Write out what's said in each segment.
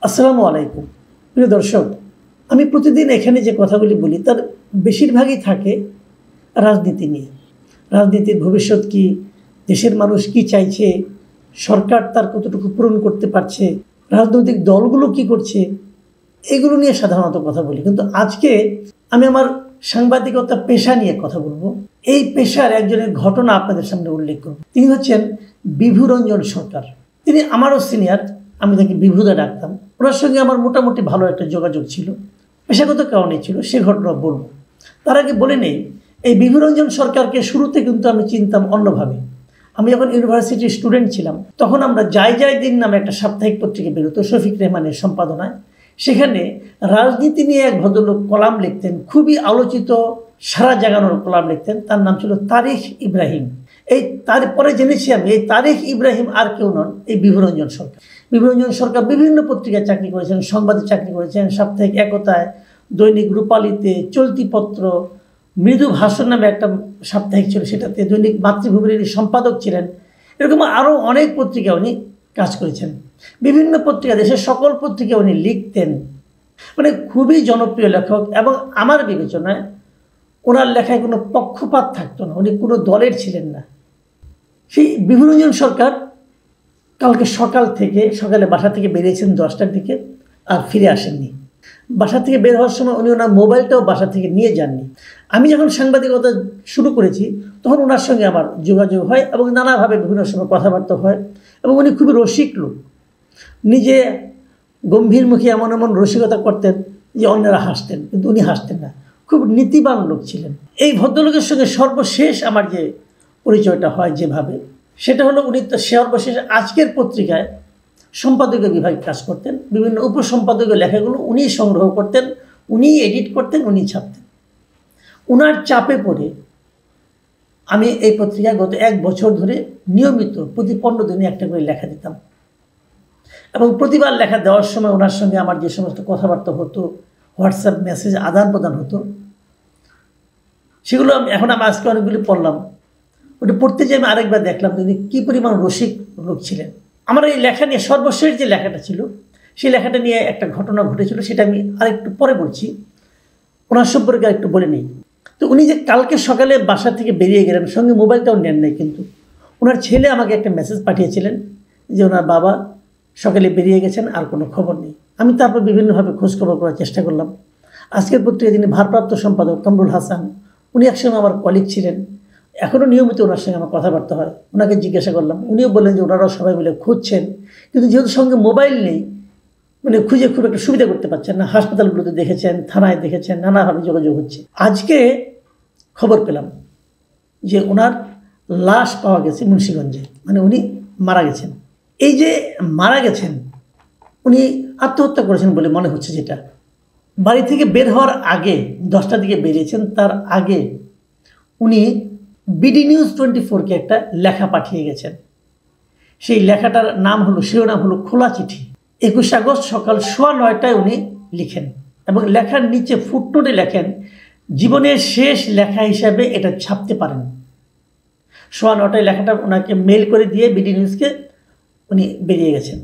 আসসালামু আলাইকুম প্রিয় দর্শক, আমি প্রতিদিন এখানে যে কথাগুলি বলি তার বেশিরভাগই থাকে রাজনীতি নিয়ে। রাজনীতির ভবিষ্যৎ কী, দেশের মানুষ কি চাইছে, সরকার তার কতটুকু পূরণ করতে পারছে, রাজনৈতিক দলগুলো কি করছে, এগুলো নিয়ে সাধারণত কথা বলি। কিন্তু আজকে আমি আমার সাংবাদিকতা পেশা নিয়ে কথা বলবো। এই পেশার একজনের ঘটনা আপনাদের সামনে উল্লেখ করব। তিনি হচ্ছেন বিভুরঞ্জন সরকার। তিনি আমারও সিনিয়র, আমি তাকে বিভুদা ডাকতাম। ওনার সঙ্গে আমার মোটামুটি ভালো একটা যোগাযোগ ছিল, পেশাগত কারণে ছিল, সে ঘটনা বলবো। তার আগে বলে নেই, এই বিভুরঞ্জন সরকারকে শুরুতে কিন্তু আমি চিনতাম অন্যভাবে। আমি যখন ইউনিভার্সিটির স্টুডেন্ট ছিলাম তখন আমরা যাই যাই দিন নামে একটা সাপ্তাহিক পত্রিকা বেরোতো শফিক রেহমানের সম্পাদনায়। সেখানে রাজনীতি নিয়ে এক ভদ্রলোক কলাম লিখতেন, খুবই আলোচিত, সারা জাগানোর কলাম লিখতেন। তার নাম ছিল তারিক ইব্রাহিম। এই তারপরে জেনেছি আমি এই তারিক ইব্রাহিম আর কেউ নন, এই বিভুরঞ্জন সরকার। বিভুরঞ্জন সরকার বিভিন্ন পত্রিকায় চাকরি করেছেন, সংবাদে চাকরি করেছেন, সাপ্তাহিক একতায়, দৈনিক রূপালীতে, চলতিপত্র, মৃদু ভাষণ নামে একটা সাপ্তাহিক ছিল, সেটাতে, দৈনিক মাতৃভূমির সম্পাদক ছিলেন। এরকম আরও অনেক পত্রিকায় উনি কাজ করেছেন। বিভিন্ন পত্রিকা, দেশের সকল পত্রিকায় উনি লিখতেন। মানে খুবই জনপ্রিয় লেখক, এবং আমার বিবেচনায় ওনার লেখায় কোনো পক্ষপাত থাকতো না, উনি কোনো দলের ছিলেন না। সেই বিভুরঞ্জন সরকার কালকে সকালে বাসা থেকে বেরিয়েছেন 10টার দিকে, আর ফিরে আসেননি। বাসা থেকে বের হওয়ার সময় উনি ওনার মোবাইলটাও বাসা থেকে নিয়ে যাননি। আমি যখন সাংবাদিকতা শুরু করেছি তখন ওনার সঙ্গে আমার যোগাযোগ হয় এবং নানাভাবে বিভিন্ন সময় কথাবার্তা হয়। এবং উনি খুবই রসিক লোক, নিজে গম্ভীরমুখী এমন এমন রসিকতা করতেন যে অন্যরা হাসতেন, কিন্তু উনি হাসতেন না। খুব নীতিবান লোক ছিলেন। এই ভদ্রলোকের সঙ্গে সর্বশেষ আমার যে পরিচয়টা হয় যেভাবে, সেটা হলো উনি তো সর্বশেষ আজকের পত্রিকায় সম্পাদকীয় বিভাগে কাজ করতেন। বিভিন্ন উপসম্পাদকীয় লেখাগুলো উনিই সংগ্রহ করতেন, উনিই এডিট করতেন, উনিই ছাপতেন। উনার চাপে পড়ে আমি এই পত্রিকায় গত 1 বছর ধরে নিয়মিত প্রতি 15 দিনে একটা করে লেখা দিতাম। এবং প্রতিবার লেখা দেওয়ার সময় ওনার সঙ্গে আমার যে সমস্ত কথাবার্তা হতো, হোয়াটসঅ্যাপ মেসেজ আদান প্রদান হতো, সেগুলো আমি আজকে অনেকগুলি পড়লাম। ওটা পড়তে যেয়ে আমি আরেকবার দেখলাম তিনি কী পরিমাণ রসিক লোক ছিলেন। আমার এই লেখা নিয়ে সর্বশেষ যে লেখাটা ছিল, সেই লেখাটা নিয়ে একটা ঘটনা ঘটেছিল, সেটা আমি আরেকটু পরে বলছি। ওনার সম্পর্কে আরেকটু বলে নিই। তো উনি যে কালকে সকালে বাসা থেকে বেরিয়ে গেলেন, সঙ্গে মোবাইলটাও নেন নাই, কিন্তু ওনার ছেলে আমাকে একটা মেসেজ পাঠিয়েছিলেন যে ওনার বাবা সকালে বেরিয়ে গেছেন, আর কোনো খবর নেই। আমি তারপর বিভিন্নভাবে খোঁজখবর করার চেষ্টা করলাম। আজকের পত্রিকায় যিনি ভারপ্রাপ্ত সম্পাদক কামরুল হাসান, উনি একসময় আমার কলিগ ছিলেন, এখনও নিয়মিত ওনার সঙ্গে আমার কথাবার্তা হয়। ওনাকে জিজ্ঞাসা করলাম, উনিও বললেন যে ওনারাও সবাই মিলে খুঁজছেন, কিন্তু যেহেতু সঙ্গে মোবাইল নেই, মানে খুঁজে খুব একটা সুবিধা করতে পারছেন না। হাসপাতালগুলোতে দেখেছেন, থানায় দেখেছেন, নানাভাবে যোগাযোগ হচ্ছে। আজকে খবর পেলাম যে ওনার লাশ পাওয়া গেছে মুন্সিগঞ্জে, মানে উনি মারা গেছেন। এই যে মারা গেছেন, উনি আত্মহত্যা করেছেন বলে মনে হচ্ছে। যেটা বাড়ি থেকে বের হওয়ার আগে 10টার দিকে বেরিয়েছেন, তার আগে উনি বিডি নিউজ 24কে একটা লেখা পাঠিয়ে গেছেন। সেই লেখাটার নাম হলো, শিরোনাম হলো খোলা চিঠি। 21 আগস্ট সকাল 9:15টায় উনি লিখেন, এবং লেখার নিচে ফুটনোটে লেখেন, জীবনের শেষ লেখা হিসাবে এটা ছাপতে পারেন। 9:15টায় লেখাটা ওনাকে মেল করে দিয়ে বিডি নিউজকে উনি বেরিয়ে গেছেন।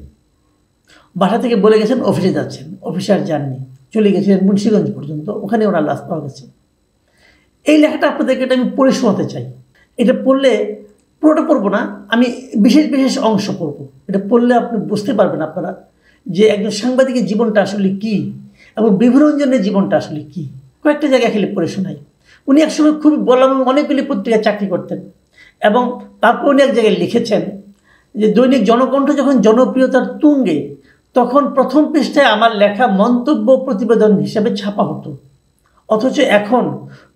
বাসা থেকে বলে গেছেন অফিসে যাচ্ছেন, অফিসে আর যাননি, চলে গেছিলেন মুন্সিগঞ্জ পর্যন্ত, ওখানে ওনার লাশ পাওয়া গেছে। এই লেখাটা আপনাদেরকে এটা আমি পড়ে শোনাতে চাই। এটা পড়লে, পুরোটা পড়বো না, আমি বিশেষ বিশেষ অংশ পড়ব। এটা পড়লে আপনি বুঝতে পারবেন আপনারা যে একজন সাংবাদিকের জীবনটা আসলে কী, এবং বিভুরঞ্জনের জীবনটা আসলে কী। কয়েকটা জায়গায় খেলে পড়ে শোনাই। উনি একসময় খুবই বললাম অনেকগুলি পত্রিকায় চাকরি করতেন, এবং তারপর উনি এক জায়গায় লিখেছেন যে দৈনিক জনকণ্ঠ যখন জনপ্রিয়তার তুঙ্গে, তখন প্রথম পৃষ্ঠায় আমার লেখা মন্তব্য প্রতিবেদন হিসেবে ছাপা হতো, অথচ এখন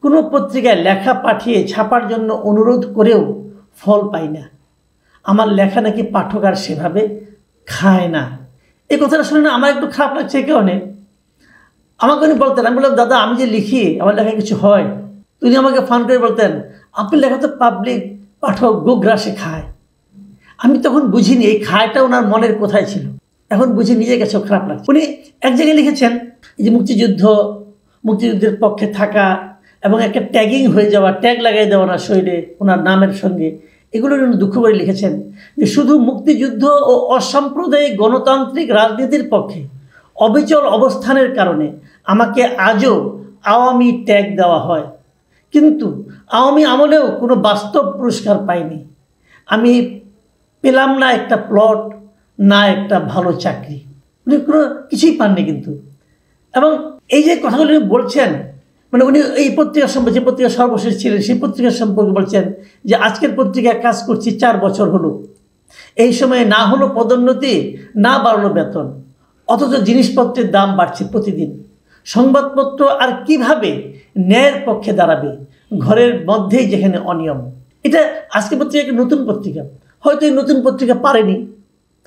কোনো পত্রিকায় লেখা পাঠিয়ে ছাপার জন্য অনুরোধ করেও ফল পাই না। আমার লেখা নাকি পাঠক আর সেভাবে খায় না। এই কথাটা শুনে না আমার একটু খারাপ লাগছে। এই কারণে আমাকে উনি বলতেন, আমি বললাম দাদা আমি যে লিখি আমার লেখায় কিছু হয়? তিনি আমাকে ফান করে বলতেন, আপনার লেখা তো পাবলিক পাঠক গোগ্রাসে খায়। আমি তখন বুঝিনি এই খায়টা ওনার মনের কোথায় ছিল, এখন বুঝি নিজের কাছেও খারাপ লাগছে। উনি এক জায়গায় লিখেছেন যে মুক্তিযুদ্ধের পক্ষে থাকা, এবং একটা ট্যাগিং হয়ে যাওয়া, ট্যাগ লাগাই দেওয়া ওনার শরীরে ওনার নামের সঙ্গে, এগুলো উনি দুঃখ করে লিখেছেন যে শুধু মুক্তিযুদ্ধ ও অসাম্প্রদায়িক গণতান্ত্রিক রাজনীতির পক্ষে অবিচল অবস্থানের কারণে আমাকে আজও আওয়ামী ট্যাগ দেওয়া হয়, কিন্তু আওয়ামী আমলেও কোনো বাস্তব পুরস্কার পাইনি। আমি পেলাম না একটা প্লট, না একটা ভালো চাকরি, উনি কোনো কিছুই পাননি কিন্তু। এবং এই যে কথাগুলো উনি বলছেন, মানে উনি এই পত্রিকা সম্পর্কে, যে পত্রিকা সর্বশেষ ছিলেন সেই পত্রিকার সম্পর্কে বলছেন যে আজকের পত্রিকায় কাজ করছি 4 বছর হলো, এই সময়ে না হলো পদোন্নতি, না বাড়লো বেতন, অথচ জিনিসপত্রের দাম বাড়ছে প্রতিদিন। সংবাদপত্র আর কিভাবে ন্যায়ের পক্ষে দাঁড়াবে, ঘরের মধ্যেই যেখানে অনিয়ম। এটা আজকের পত্রিকা একটা নতুন পত্রিকা, হয়তো এই নতুন পত্রিকা পারেনি,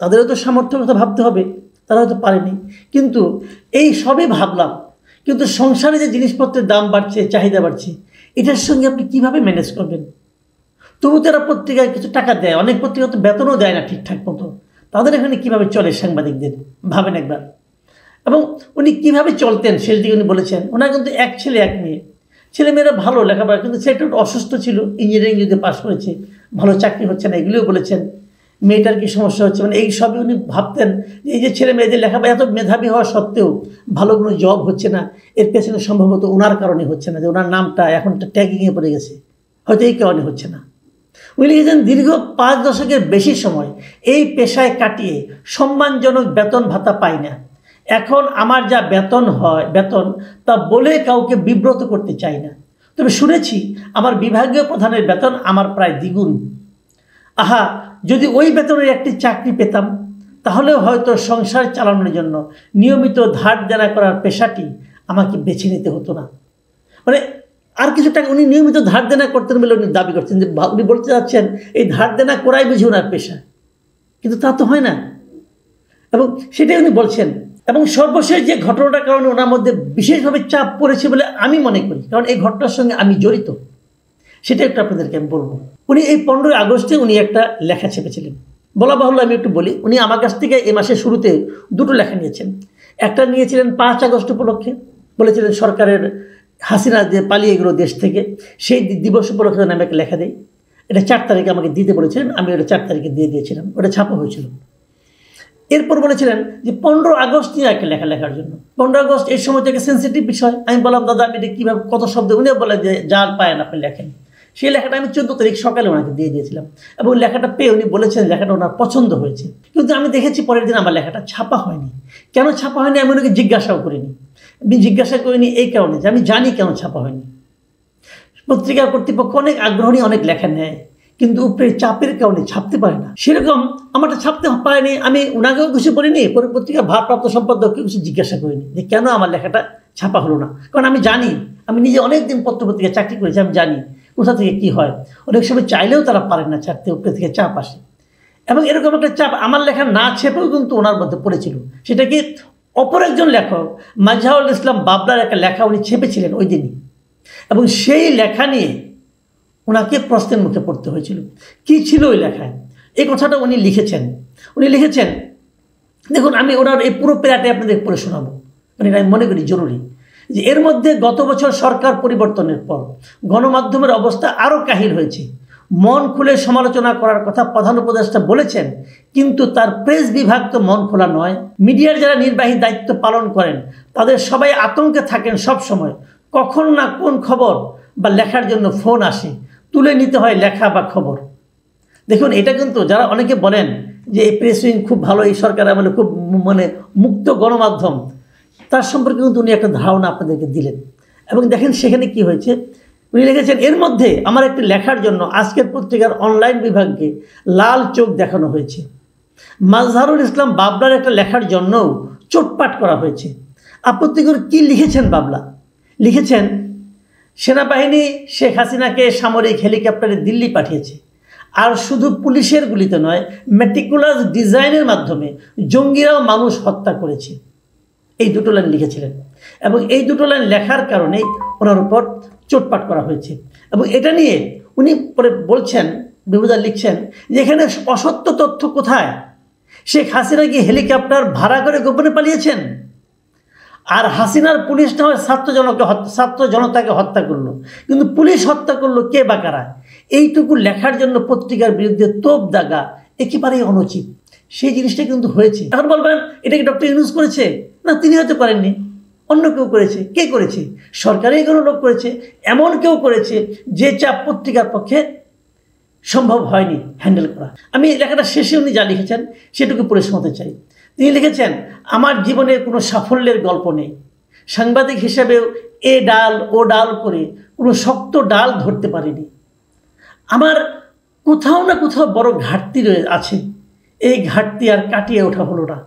তাদেরও তো সামর্থ্যের কথা ভাবতে হবে, তারা হয়তো পারেনি। কিন্তু এই সবই ভাবলাম, কিন্তু সংসারে যে জিনিসপত্রের দাম বাড়ছে, চাহিদা বাড়ছে, এটার সঙ্গে আপনি কিভাবে ম্যানেজ করবেন? তবু তারা পত্রিকায় কিছু টাকা দেয়, অনেক পত্রিকা তো বেতনও দেয় না ঠিকঠাক মতো, তাদের এখানে কিভাবে চলে সাংবাদিকদের ভাবেন একবার। এবং উনি কিভাবে চলতেন শেষ দিকে উনি বলেছেন, ওনার কিন্তু 1 ছেলে 1 মেয়ে, ছেলেমেয়েরা ভালো লেখাপড়া, কিন্তু ছেলেটা একটু অসুস্থ ছিল, ইঞ্জিনিয়ারিং যদি পাশ করেছে, ভালো চাকরি হচ্ছে না, এগুলোও বলেছেন। মেয়েটার কি সমস্যা হচ্ছে, মানে এই সবই উনি ভাবতেন। এই যে ছেলে মেয়েদের লেখাপড়া এত মেধাবী হওয়া সত্ত্বেও ভালো কোনো জব হচ্ছে না, এর পেছনে সম্ভবত ওনার কারণে হচ্ছে না, যে ওনার নামটা এখন ট্যাগিংয়ে পড়ে গেছে, হয়তো এই কারণে হচ্ছে না। উনি লিখেছেন দীর্ঘ 5 দশকের বেশি সময় এই পেশায় কাটিয়ে সম্মানজনক বেতন ভাতা পাই না। এখন আমার যা বেতন তা বলে কাউকে বিব্রত করতে চাই না, তবে শুনেছি আমার বিভাগীয় প্রধানের বেতন আমার প্রায় দ্বিগুণ। আহা, যদি ওই বেতনের একটি চাকরি পেতাম, তাহলেও হয়তো সংসার চালানোর জন্য নিয়মিত ধার দেনা করার পেশাটি আমাকে বেছে নিতে হতো না। মানে আর কিছু টাকা উনি নিয়মিত ধার দেনা করতেন বলে উনি দাবি করছেন, যে উনি বলতে চাচ্ছেন এই ধার দেনা করাই বুঝি ওনার পেশা, কিন্তু তা তো হয় না। এবং সেটাই উনি বলছেন। এবং সর্বশেষ যে ঘটনাটার কারণে ওনার মধ্যে বিশেষভাবে চাপ পড়েছে বলে আমি মনে করি, কারণ এই ঘটনার সঙ্গে আমি জড়িত, সেটা একটু আপনাদেরকে আমি বলবো। উনি এই 15 আগস্টে উনি একটা লেখা ছেপেছিলেন, বলা বাহুল্য আমি একটু বলি। উনি আমার কাছ থেকে এই মাসের শুরুতে 2টো লেখা নিয়েছেন। একটা নিয়েছিলেন 5 আগস্ট উপলক্ষে, বলেছিলেন সরকারের হাসিনা যে পালিয়ে গেল দেশ থেকে, সেই দিবস উপলক্ষে আমি একটা লেখা দিই। এটা 4 তারিখে আমাকে দিতে বলেছিলেন, আমি ওটা 4 তারিখে দিয়ে দিয়েছিলাম, ওটা ছাপা হয়েছিল। এরপর বলেছিলেন যে 15 আগস্ট নিয়ে একটা লেখা লেখার জন্য। 15 আগস্ট এই সময় থেকে সেন্সিটিভ বিষয়। আমি বললাম দাদা আমি এটা কীভাবে, কত শব্দ, উনিও বলে যে যার পায়েন আপনি লেখেন। সেই লেখাটা আমি 14 তারিখ সকালে ওনাকে দিয়ে দিয়েছিলাম, এবং লেখাটা পেয়ে উনি বলেছেন লেখাটা ওনার পছন্দ হয়েছে। কিন্তু আমি দেখেছি পরের দিন আমার লেখাটা ছাপা হয়নি। কেন ছাপা হয়নি আমি ওনাকে জিজ্ঞাসাও করিনি। আমি জিজ্ঞাসা করিনি এই কারণে যে আমি জানি কেন ছাপা হয়নি। পত্রিকার কর্তৃপক্ষ অনেক আগ্রহ নিয়ে অনেক লেখা নেয়, কিন্তু উপরে চাপের কারণে ছাপতে পারে না। সেরকম আমারটা ছাপতে পারেনি, আমি ওনাকেও কিছু বলিনি, পরে পত্রিকার ভারপ্রাপ্ত সম্পাদককে কিছু জিজ্ঞাসা করিনি যে কেন আমার লেখাটা ছাপা হলো না। কারণ আমি জানি, আমি নিজে অনেকদিন পত্রপত্রিকা চাকরি করেছি, আমি জানি কোথা থেকে কী হয়। অনেক সময় চাইলেও তারা পারেন না ছাড়তে, উপরে থেকে চাপ আসে। এবং এরকম একটা চাপ আমার লেখা না ছেপেও কিন্তু ওনার মধ্যে পড়েছিল। সেটা কি, অপর একজন লেখক মাজহারুল ইসলাম বাবলার একটা লেখা উনি ছেপেছিলেন ওই দিনই, এবং সেই লেখা নিয়ে ওনাকে প্রশ্নের মুখে পড়তে হয়েছিল। কি ছিল ওই লেখায়, এই কথাটা উনি লিখেছেন। দেখুন আমি ওনার এই পুরো প্যারাটি আপনাদের পড়ে শোনাবো, মানে এটা আমি মনে করি জরুরি। যে এর মধ্যে গত বছর সরকার পরিবর্তনের পর গণমাধ্যমের অবস্থা আরও কাহিল হয়েছে। মন খুলে সমালোচনা করার কথা প্রধান উপদেষ্টা বলেছেন, কিন্তু তার প্রেস বিভাগ তো মন খোলা নয়। মিডিয়ার যারা নির্বাহী দায়িত্ব পালন করেন তাদের সবাই আতঙ্কে থাকেন সব সময়, কখন না কোন খবর বা লেখার জন্য ফোন আসে, তুলে নিতে হয় লেখা বা খবর। দেখুন এটা কিন্তু যারা অনেকে বলেন যে এই প্রেস উইং খুব ভালো, এই সরকার আমলে খুব মানে মুক্ত গণমাধ্যম, তার সম্পর্কে কিন্তু উনি একটা ধারণা আপনাদেরকে দিলেন। এবং দেখেন সেখানে কি হয়েছে, উনি লিখেছেন এর মধ্যে আমার একটি লেখার জন্য আজকের পত্রিকার অনলাইন বিভাগকে লাল চোখ দেখানো হয়েছে। মাজহারুল ইসলাম বাবলার একটা লেখার জন্যও চোটপাট করা হয়েছে। আপত্তিকর কি লিখেছেন বাবলা? লিখেছেন সেনাবাহিনী শেখ হাসিনাকে সামরিক হেলিকপ্টারে দিল্লি পাঠিয়েছে, আর শুধু পুলিশের গুলিতে নয়, মেটিকুলাস ডিজাইনের মাধ্যমে জঙ্গিরাও মানুষ হত্যা করেছে। এই 2টো লাইন লিখেছিলেন, এবং এই 2টো লাইন লেখার কারণেই ওনার উপর চোটপাট করা হয়েছে। এবং এটা নিয়ে উনি পরে বলছেন, বিভূদা লিখছেন যে এখানে অসত্য তথ্য কোথায়? শেখ হাসিনা কি হেলিকপ্টার ভাড়া করে গোপনে পালিয়েছেন? আর হাসিনার পুলিশ না হয় ছাত্র জনতাকে হত্যা করলো, কিন্তু পুলিশ হত্যা করলো কে বা কারা? এইটুকু লেখার জন্য পত্রিকার বিরুদ্ধে তোপ দাগা একেবারেই অনুচিত। সেই জিনিসটা কিন্তু হয়েছে। এখন বলবেন এটা কি ডক্টর ইউনূস করেছে? না, তিনি হয়তো করেননি, অন্য কেউ করেছে। কে করেছে? সরকারি কোনো লোক করেছে, এমন কেউ করেছে যে চাপ পত্রিকার পক্ষে সম্ভব হয়নি হ্যান্ডেল করা। আমি লেখাটা শেষে উনি যা লিখেছেন সেটুকু পড়ে শোনাতে চাই। তিনি লিখেছেন, আমার জীবনে কোনো সাফল্যের গল্প নেই, সাংবাদিক হিসেবেও এ ডাল ও ডাল করে কোনো শক্ত ডাল ধরতে পারিনি। আমার কোথাও না কোথাও বড় ঘাটতি আছে, এই ঘাটতি আর কাটিয়ে ওঠা হলো না।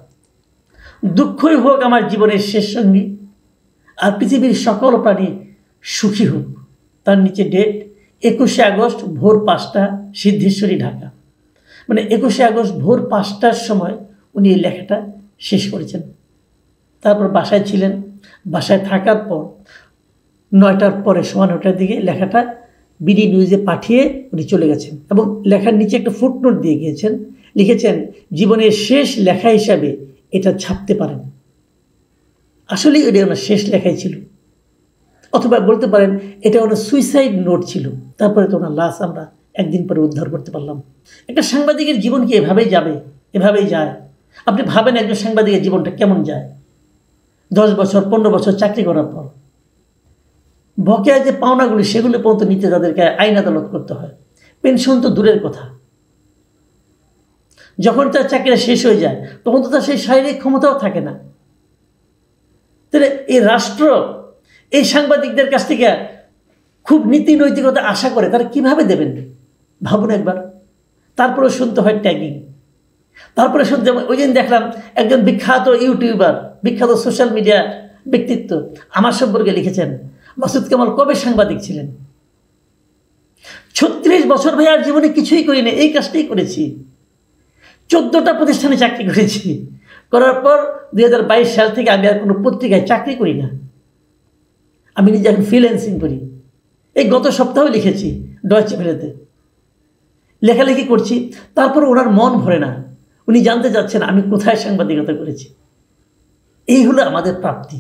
দুঃখই হোক আমার জীবনের শেষ সঙ্গী, আর পৃথিবীর সকল প্রাণী সুখী হোক। তার নিচে ডেট 21শে আগস্ট ভোর 5টা, সিদ্ধেশ্বরী, ঢাকা। মানে 21শে আগস্ট ভোর 5টার সময় উনি এই লেখাটা শেষ করেছেন। তারপর বাসায় ছিলেন। বাসায় থাকার পর 9টার পরে, সোয়া 9টার দিকে লেখাটা বিডি নিউজে পাঠিয়ে উনি চলে গেছেন এবং লেখার নিচে একটা ফুটনোট দিয়ে গিয়েছেন, লিখেছেন, জীবনের শেষ লেখা হিসাবে এটা ছাপতে পারেন। আসলেই এটা ওনার শেষ লেখাই ছিল, অথবা বলতে পারেন এটা ওনার সুইসাইড নোট ছিল। তারপরে তো ওনার লাশ আমরা একদিন পরে উদ্ধার করতে পারলাম। একটা সাংবাদিকের জীবন কি এভাবেই যাবে? এভাবেই যায়? আপনি ভাবেন একজন সাংবাদিকের জীবনটা কেমন যায়? 10 বছর 15 বছর চাকরি করার পর বকেয়া যে পাওনাগুলি সেগুলো পর্যন্ত নিতে তাদেরকে আইন আদালত করতে হয়। পেনশন তো দূরের কথা। যখন তার চাকরিটা শেষ হয়ে যায় তখন তো তার সেই শারীরিক ক্ষমতাও থাকে না। তাহলে এই রাষ্ট্র এই সাংবাদিকদের কাছ থেকে খুব নীতি নৈতিকতা আশা করে, তারা কিভাবে দেবেন? ভাবুন একবার। তারপরে শুনতে হয় ট্যাগিং, তারপরে শুনতে, ওই দিন দেখলাম একজন বিখ্যাত ইউটিউবার, বিখ্যাত সোশ্যাল মিডিয়া ব্যক্তিত্ব আমার সম্পর্কে লিখেছেন, মাসুদ কামাল কবে সাংবাদিক ছিলেন? 36 বছর ভাই, আর জীবনে কিছুই করি না, এই কাজটাই করেছি। 14টা প্রতিষ্ঠানে চাকরি করেছি। করার পর 2022 সাল থেকে আমি আর কোনো পত্রিকায় চাকরি করি না। আমি নিজে এখন ফ্রিল্যান্সিং করি। এই গত সপ্তাহে লিখেছি ডয়েচে ভেলেতে, লেখালেখি করছি। তারপর ওনার মন ভরে না, উনি জানতে চাচ্ছেন আমি কোথায় সাংবাদিকতা করেছি। এই হলো আমাদের প্রাপ্তি।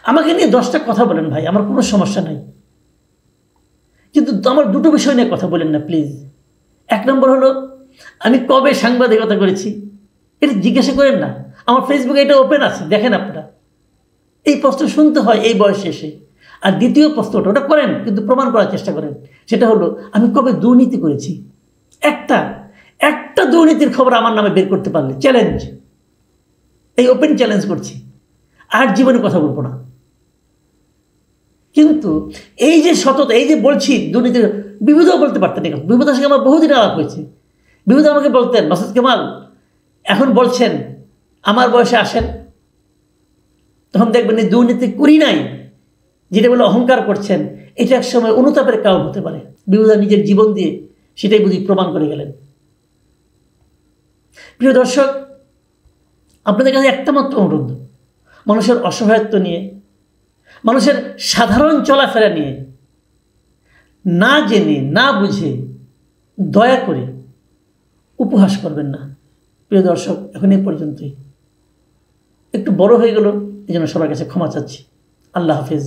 আমাকে নিয়ে 10টা কথা বলেন ভাই, আমার কোনো সমস্যা নাই, কিন্তু আমার দুটো বিষয় নিয়ে কথা বলেন না প্লিজ। 1 নম্বর হলো, আমি কবে সাংবাদিকতা করেছি এটা জিজ্ঞাসা করেন না। আমার ফেসবুকে এটা ওপেন আছে, দেখেন আপনারা। এই প্রশ্ন শুনতে হয় এই বয়সে এসে। আর দ্বিতীয় প্রশ্নটা ওটা করেন, কিন্তু প্রমাণ করার চেষ্টা করেন। সেটা হলো, আমি কবে দুর্নীতি করেছি। একটা দুর্নীতির খবর আমার নামে বের করতে পারলে চ্যালেঞ্জ, এই ওপেন চ্যালেঞ্জ করছি, আর জীবনে কথা বলবো না। কিন্তু এই যে সততা, এই যে বলছি দুর্নীতির, বিভূতিও বলতে পারতেন। বিভূতির সঙ্গে আমার বহুদিন আলাপ হয়েছে। বিভূতি আমাকে বলতেন, মাসুদ কামাল এখন বলছেন আমার বয়সে আসেন, তখন দেখবেন এই দুর্নীতি করি নাই যেটা বলে অহংকার করছেন, এটা এক সময় অনুতাপের কারণ হতে পারে। বিভূতি নিজের জীবন দিয়ে সেটাই বুঝি প্রমাণ করে গেলেন। প্রিয় দর্শক, আপনাদের কাছে একটা মাত্র অনুরোধ, মানুষের অসহায়ত্ব নিয়ে, মানুষের সাধারণ চলাফেরা নিয়ে না জেনে না বুঝে দয়া করে উপহাস করবেন না। প্রিয় দর্শক, এখন এই পর্যন্তই। একটু বড় হয়ে গেল, এই জন্য সবার কাছে ক্ষমা চাচ্ছি। আল্লাহ হাফেজ।